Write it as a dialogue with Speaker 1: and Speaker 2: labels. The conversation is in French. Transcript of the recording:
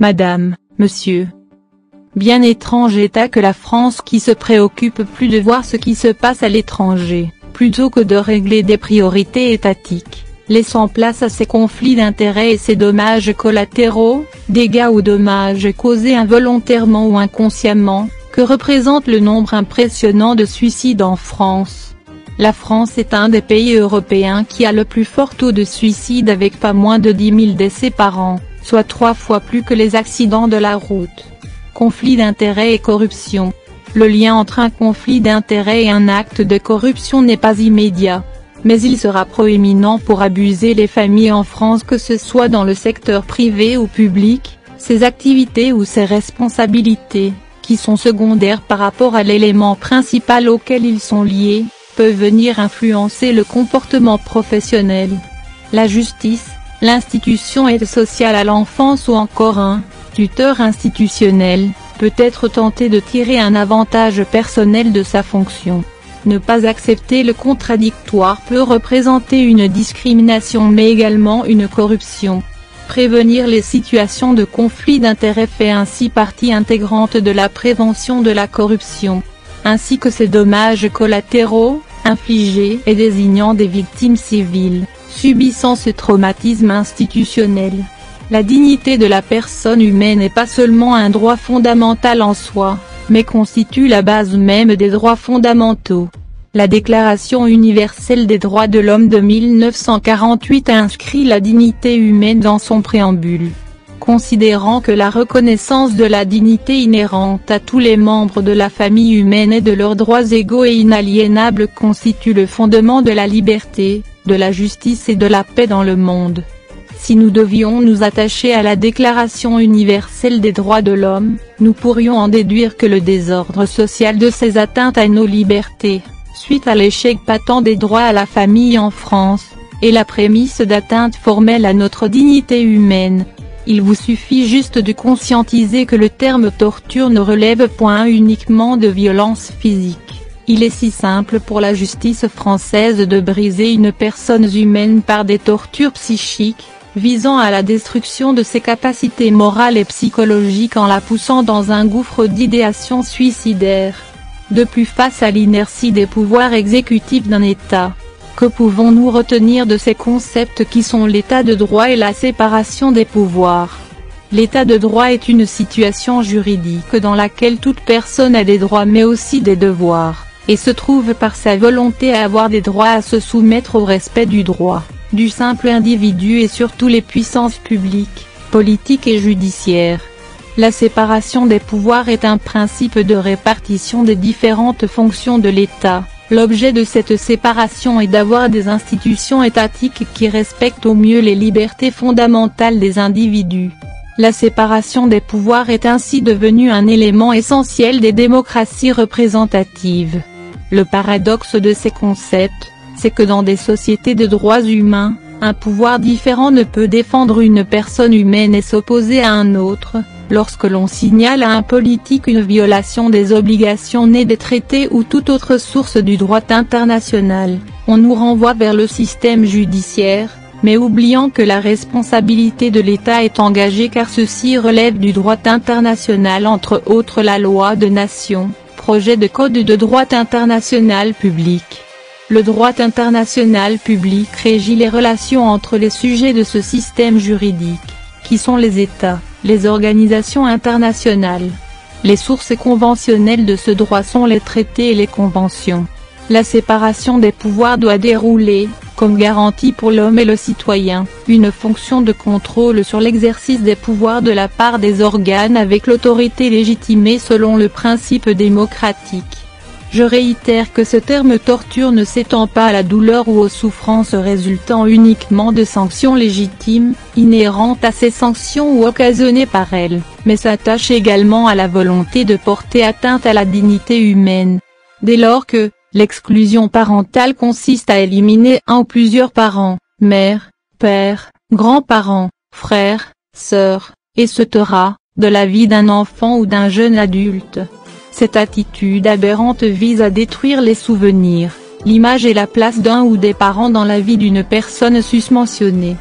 Speaker 1: madame, monsieur. Bien étrange État que la France qui se préoccupe plus de voir ce qui se passe à l'étranger, plutôt que de régler des priorités étatiques, laissant place à ces conflits d'intérêts et ces dommages collatéraux, dégâts ou dommages causés involontairement ou inconsciemment, que représente le nombre impressionnant de suicides en France. La France est un des pays européens qui a le plus fort taux de suicide avec pas moins de 10 000 décès par an, soit 3 fois plus que les accidents de la route. Conflit d'intérêts et corruption. Le lien entre un conflit d'intérêts et un acte de corruption n'est pas immédiat, mais il sera proéminent pour abuser les familles en France, que ce soit dans le secteur privé ou public, ses activités ou ses responsabilités, qui sont secondaires par rapport à l'élément principal auquel ils sont liés, peuvent venir influencer le comportement professionnel. La justice, l'institution aide sociale à l'enfance ou encore un tuteur institutionnel, peut être tenté de tirer un avantage personnel de sa fonction. Ne pas accepter le contradictoire peut représenter une discrimination mais également une corruption. Prévenir les situations de conflit d'intérêts fait ainsi partie intégrante de la prévention de la corruption, ainsi que ses dommages collatéraux, infligés et désignant des victimes civiles, subissant ce traumatisme institutionnel. La dignité de la personne humaine n'est pas seulement un droit fondamental en soi, mais constitue la base même des droits fondamentaux. La Déclaration universelle des droits de l'homme de 1948 inscrit la dignité humaine dans son préambule, considérant que la reconnaissance de la dignité inhérente à tous les membres de la famille humaine et de leurs droits égaux et inaliénables constitue le fondement de la liberté, de la justice et de la paix dans le monde. Si nous devions nous attacher à la Déclaration universelle des droits de l'homme, nous pourrions en déduire que le désordre social de ces atteintes à nos libertés, suite à l'échec patent des droits à la famille en France, est la prémisse d'atteinte formelle à notre dignité humaine. Il vous suffit juste de conscientiser que le terme torture ne relève point uniquement de violence physique. Il est si simple pour la justice française de briser une personne humaine par des tortures psychiques, visant à la destruction de ses capacités morales et psychologiques en la poussant dans un gouffre d'idéation suicidaire. De plus, face à l'inertie des pouvoirs exécutifs d'un État, que pouvons-nous retenir de ces concepts qui sont l'état de droit et la séparation des pouvoirs? L'état de droit est une situation juridique dans laquelle toute personne a des droits mais aussi des devoirs, et se trouve par sa volonté à avoir des droits à se soumettre au respect du droit, du simple individu et surtout les puissances publiques, politiques et judiciaires. La séparation des pouvoirs est un principe de répartition des différentes fonctions de l'État. L'objet de cette séparation est d'avoir des institutions étatiques qui respectent au mieux les libertés fondamentales des individus. La séparation des pouvoirs est ainsi devenue un élément essentiel des démocraties représentatives. Le paradoxe de ces concepts, c'est que dans des sociétés de droits humains, un pouvoir différent ne peut défendre une personne humaine et s'opposer à un autre. Lorsque l'on signale à un politique une violation des obligations nées des traités ou toute autre source du droit international, on nous renvoie vers le système judiciaire, mais oubliant que la responsabilité de l'État est engagée car ceci relève du droit international, entre autres la loi de nation, projet de code de droit international public. Le droit international public régit les relations entre les sujets de ce système juridique, qui sont les États, les organisations internationales. Les sources conventionnelles de ce droit sont les traités et les conventions. La séparation des pouvoirs doit dérouler, comme garantie pour l'homme et le citoyen, une fonction de contrôle sur l'exercice des pouvoirs de la part des organes avec l'autorité légitimée selon le principe démocratique. Je réitère que ce terme torture ne s'étend pas à la douleur ou aux souffrances résultant uniquement de sanctions légitimes, inhérentes à ces sanctions ou occasionnées par elles, mais s'attache également à la volonté de porter atteinte à la dignité humaine. Dès lors que l'exclusion parentale consiste à éliminer un ou plusieurs parents, mère, père, grands-parents, frères, sœurs, etc., de la vie d'un enfant ou d'un jeune adulte. Cette attitude aberrante vise à détruire les souvenirs, l'image et la place d'un ou des parents dans la vie d'une personne susmentionnée.